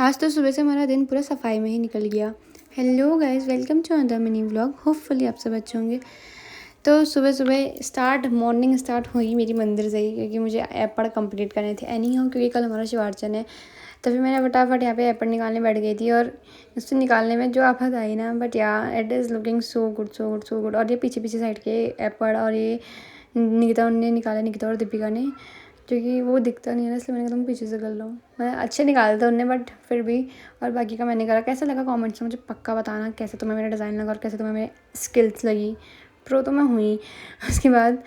आज तो सुबह से हमारा दिन पूरा सफाई में ही निकल गया। Hello guys, welcome to another mini vlog. Hopefully आप सब अच्छे होंगे। तो सुबह सुबह मॉर्निंग स्टार्ट हुई मेरी मंदिर से ही, क्योंकि मुझे एपड़ कंप्लीट करने थे एनी हो, क्योंकि कल हमारा शिवार्चन है। तभी मैंने फटाफट यहाँ पे एपड़ निकालने बैठ गई थी, और उससे निकालने में जो आफत आई ना, बट या it is looking so good so good so good. और ये पीछे पीछे साइड के एपड़, और ये निकिता ने निकाला, निकिता और दीपिका ने, क्योंकि वो दिखता नहीं है ना, इसलिए मैंने कहा तुम पीछे से कर लो। मैं अच्छे निकालते उनने, बट फिर भी। और बाकी का मैंने करा। कैसा लगा कमेंट्स में मुझे पक्का बताना, कैसे तुम्हें मेरा डिज़ाइन लगा और कैसे तुम्हें मेरे स्किल्स लगी। प्रो तो मैं हुई। उसके बाद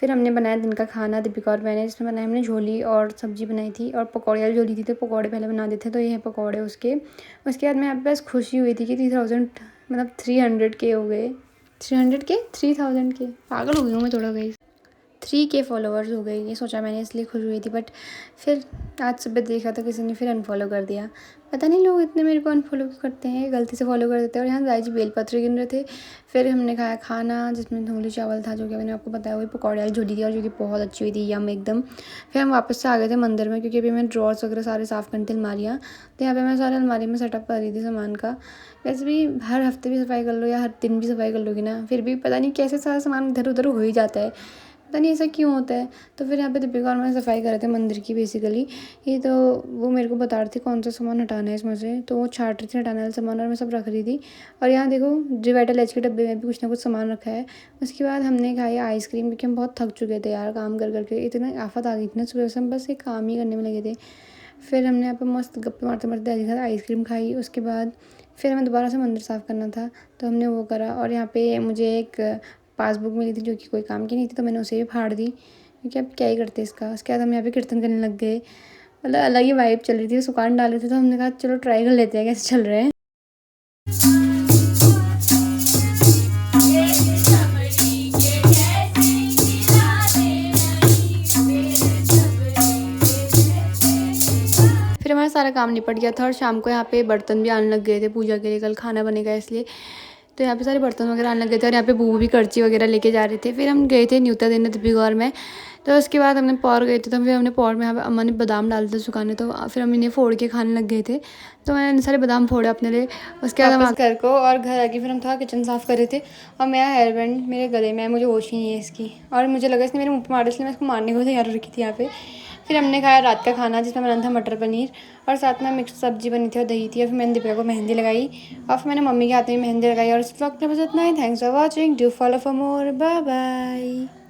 फिर हमने बनाया दिन का खाना, दीपिका और मैंने, जिसमें बनाया हमने झोली और सब्ज़ी बनाई थी, और पकौड़े वाली झोली थी तो पकौड़े पहले बना देते, तो ये है पकौड़े उसके। उसके बाद मैं यहाँ पे बस खुशी हुई थी कि 3000 मतलब 300 के हो गए। 300 के 3000 के, पागल हो गई हूँ मैं थोड़ा गई। 3K फॉलोअर्स हो गए, ये सोचा मैंने, इसलिए खुश हुई थी। बट फिर आज सुबह देखा तो किसी ने फिर अनफॉलो कर दिया। पता नहीं लोग इतने मेरे को अनफॉलो क्यों करते हैं, गलती से फॉलो कर देते हैं। और यहाँ दाई जी बेलपत्र गिन रहे थे। फिर हमने खाया खाना, जिसमें धुंगली चावल था, जो कि मैंने आपको बताया, वही पकौड़े वाली झोली थी, और जो कि बहुत अच्छी हुई थी, यम एकदम। फिर हम वापस से आ गए थे मंदिर में, क्योंकि अभी मैं ड्रॉर्स वगैरह सारे साफ़ करनी थी, अलमारियाँ। तो यहाँ पर मैं सारे अलमारी में सेटअप कर रही थी सामान का। वैसे भी हर हफ्ते भी सफाई कर लो या हर दिन भी सफाई कर लोगी ना, फिर भी पता नहीं कैसे सारा सामान इधर उधर हो ही जाता है। पता नहीं ऐसा क्यों होता है। तो फिर यहाँ पे दीपिका और मैं सफाई कर रहे थे मंदिर की बेसिकली। ये तो वो मेरे को बता रही थी कौन सा सामान हटाना है इसमें से, तो वो छाट रही थी हटाने वाला सामान, और मैं सब रख रही थी। और यहाँ देखो डिवाइडर एच के डब्बे में भी कुछ ना कुछ सामान रखा है। उसके बाद हमने खाई आइसक्रीम, क्योंकि हम बहुत थक चुके थे यार, काम कर करके इतना आफत आ गई थी ना सुबह से, हम बस एक काम ही करने में लगे थे। फिर हमने यहाँ पर मस्त गप्पे मारते मारते आइसक्रीम खाई। उसके बाद फिर हमें दोबारा से मंदिर साफ़ करना था, तो हमने वो करा। और यहाँ पे मुझे एक पासबुक मिली थी, जो कि कोई काम की नहीं थी, तो मैंने उसे भी फाड़ दी, क्योंकि अब क्या ही करते इसका। उसके बाद हम यहाँ पे कीर्तन करने लग गए। मतलब अलग ही वाइब चल रही थी, सुकान डाल रहे थे, तो हमने कहा चलो ट्राई कर लेते हैं कैसे चल रहे हैं। फिर हमारा सारा काम निपट गया था, और शाम को यहाँ पे बर्तन भी आने लग गए थे पूजा के लिए, कल खाना बनेगा इसलिए। तो यहाँ पे सारे बर्तन वगैरह आने लग गए थे, और यहाँ पे बूबू भी करची वगैरह लेके जा रहे थे। फिर हम गए थे न्योता देने दीपिका और मैं। तो उसके बाद हमने पौर गए थे, तो फिर हमने पौर में यहाँ पे अम्मा ने बादाम डाल थे सुखाने, तो फिर हम इन्हें फोड़ के खाने लग गए थे। तो मैंने सारे बादाम फोड़े अपने लिए। उसके बाद हम घर को, और घर आके फिर हम थोड़ा किचन साफ़ कर रहे थे। और मेरा हेयर बैंड मेरे गले में है, मुझे होश ही नहीं है इसकी, और मुझे लगा इसने मेरे मुँह पर मारा, इसलिए मैं इसको मारने को तैयार रखी थी यहाँ पे। फिर हमने खाया रात का खाना, जिसमें बना था मटर पनीर, और साथ में मिक्स सब्जी बनी थी और दही थी। और फिर मैंने दीपिका को मेहंदी लगाई, और फिर मैंने मम्मी के हाथ में मेहंदी लगाई। और इस वक्त में बस इतना ही। Thanks for watching, do follow for more, bye bye.